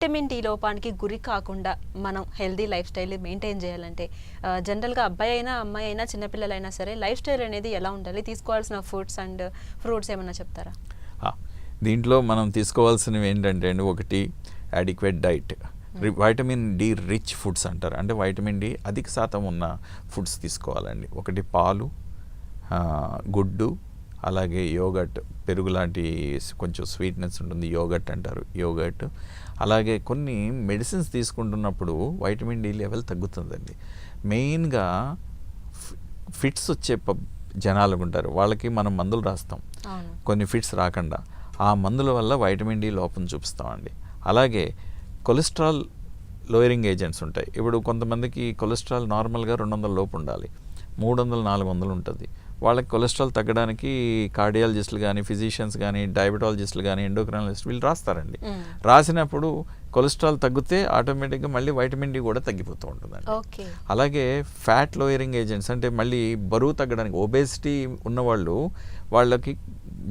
Vitamin D లోపానికి గురి కాకుండా మనం హెల్దీ లైఫ్ స్టైల్ మెయింటైన్ చేయాలంటే జనరల్గా అబ్బాయి అయినా అమ్మాయి అయినా చిన్నపిల్లలైనా సరే లైఫ్ స్టైల్ అనేది ఎలా ఉండాలి, తీసుకోవాల్సిన ఫుడ్స్ అండ్ ఫ్రూట్స్ ఏమన్నా చెప్తారా? దీంట్లో మనం తీసుకోవాల్సినవి ఏంటంటే అండి, ఒకటి adequate diet, vitamin D rich foods అంటారు. అంటే వైటమిన్ డి అధిక శాతం ఉన్న ఫుడ్స్ తీసుకోవాలండి. ఒకటి పాలు, గుడ్డు, అలాగే యోగట్, పెరుగు లాంటి కొంచెం స్వీట్నెస్ ఉంటుంది, యోగట్ అంటారు, యోగట్. అలాగే కొన్ని మెడిసిన్స్ తీసుకుంటున్నప్పుడు వైటమిన్ డి లెవెల్ తగ్గుతుందండి. మెయిన్గా ఫిట్స్ వచ్చే జనాలు ఉంటారు, వాళ్ళకి మనం మందులు రాస్తాం కొన్ని ఫిట్స్ రాకుండా. ఆ మందుల వల్ల వైటమిన్ డి లోపం చూపిస్తామండి. అలాగే కొలెస్ట్రాల్ లోయరింగ్ ఏజెంట్స్ ఉంటాయి. ఇప్పుడు కొంతమందికి కొలెస్ట్రాల్ నార్మల్గా 200 లోపు ఉండాలి, 300 400 ఉంటుంది. వాళ్ళకి కొలెస్ట్రాల్ తగ్గడానికి కార్డియాలజిస్టులు కానీ, ఫిజిషియన్స్ కానీ, డయాబెటాలజిస్టులు కానీ, ఎండోక్రైనాలజిస్ట్ వీళ్ళు రాస్తారండి. రాసినప్పుడు కొలెస్ట్రాల్ తగ్గితే ఆటోమేటిక్గా మళ్ళీ వైటమిన్ డి కూడా తగ్గిపోతూ ఉంటుందండి. అలాగే ఫ్యాట్ లోయరింగ్ ఏజెంట్స్ అంటే మళ్ళీ బరువు తగ్గడానికి, ఒబేసిటీ ఉన్నవాళ్ళు వాళ్ళకి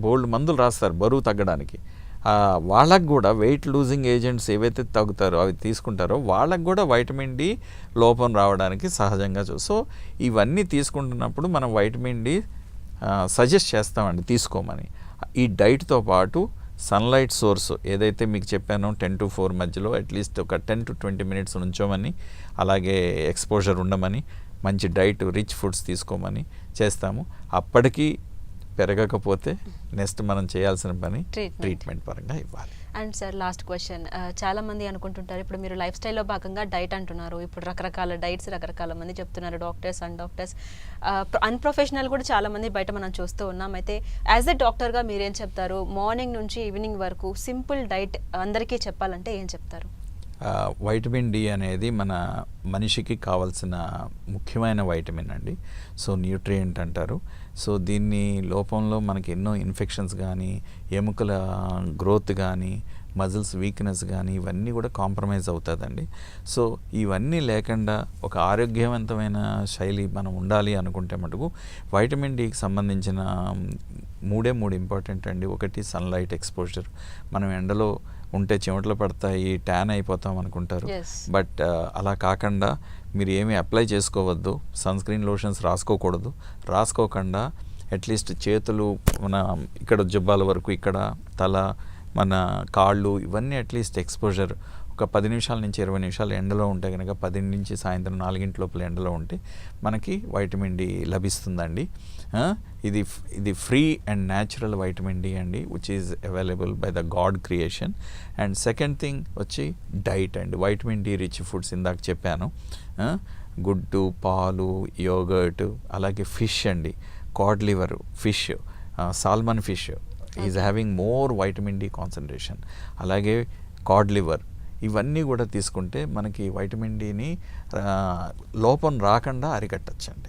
బోల్డ్ మందులు రాస్తారు బరువు తగ్గడానికి. వాళ్ళకు కూడా వెయిట్ లూజింగ్ ఏజెంట్స్ ఏవైతే తగ్గుతారో అవి తీసుకుంటారో వాళ్ళకు కూడా వైటమిన్ డి లోపం రావడానికి సహజంగా సో ఇవన్నీ తీసుకుంటున్నప్పుడు మనం వైటమిన్ డి సజెస్ట్ చేస్తామండి తీసుకోమని. ఈ డైట్తో పాటు సన్లైట్ సోర్స్ ఏదైతే మీకు చెప్పానో 10 to 4 మధ్యలో అట్లీస్ట్ ఒక 10 to 20 minutes ఉంచోమని, అలాగే ఎక్స్పోజర్ ఉండమని, మంచి డైట్ రిచ్ ఫుడ్స్ తీసుకోమని చేస్తాము. అప్పటికీ పెరగకపోతే నెక్స్ట్ మనం చేయాల్సిన పని ట్రీట్మెంట్ పరంగా ఇవ్వాలి. అండ్ సార్ లాస్ట్ క్వశ్చన్, చాలా మంది అనుకుంటుంటారు, ఇప్పుడు మీరు లైఫ్ స్టైల్లో భాగంగా డైట్ అంటున్నారు, ఇప్పుడు రకరకాల డైట్స్ రకరకాల మంది చెప్తున్నారు, డాక్టర్స్ అండ్ డాక్టర్స్, అన్ప్రొఫెషనల్ కూడా చాలా మంది బయట మనం చూస్తూ ఉన్నాం. అయితే యాజ్ ఎ డాక్టర్గా మీరేం చెప్తారు? మార్నింగ్ నుంచి ఈవినింగ్ వరకు సింపుల్ డైట్ అందరికీ చెప్పాలంటే ఏం చెప్తారు? వైటమిన్ డి అనేది మన మనిషికి కావాల్సిన ముఖ్యమైన వైటమిన్ అండి. సో న్యూట్రియంట్ అంటారు. సో దీన్ని లోపంలో మనకి ఎన్నో ఇన్ఫెక్షన్స్ కానీ, ఎముకల గ్రోత్ కానీ, మజిల్స్ వీక్నెస్ కానీ ఇవన్నీ కూడా కాంప్రమైజ్ అవుతుందండి. సో ఇవన్నీ లేకుండా ఒక ఆరోగ్యవంతమైన శైలి మనం ఉండాలి అనుకుంటే మటుకు వైటమిన్ డికి సంబంధించిన మూడే ఇంపార్టెంట్ అండి. ఒకటి సన్లైట్ ఎక్స్పోజర్. మనం ఎండలో ఉంటే చెమటలు పడతాయి, ట్యాన్ అయిపోతాం అనుకుంటారు. బట్ అలా కాకుండా మీరు ఏమీ అప్లై చేసుకోవద్దు, సన్ స్క్రీన్ లోషన్స్ రాసుకోకుండా అట్లీస్ట్ చేతులు మన ఇక్కడ జుబ్బాల వరకు, ఇక్కడ తల, మన కాళ్ళు, ఇవన్నీ అట్లీస్ట్ ఎక్స్పోజర్ ఒక 10 నిమిషాల నుంచి 20 నిమిషాలు ఎండలో ఉంటే కనుక 10 నుంచి సాయంత్రం 4 లోపల ఎండలో ఉంటే మనకి వైటమిన్ డి లభిస్తుందండి. ఇది free and natural vitamin D అండి, which is available by the god creation. And second thing వచ్చి డైట్ అండి. వైటమిన్ డి రిచ్ ఫుడ్స్ ఇందాక చెప్పాను, గుడ్డు, పాలు, యోగర్ట్, అలాగే ఫిష్ అండి, cod liver fish, salmon fish is having more vitamin D concentration. అలాగే కాడ్ లివర్, ఇవన్నీ కూడా తీసుకుంటే మనకి వైటమిన్ డిని లోపం రాకుండా అరికట్టచ్చండి.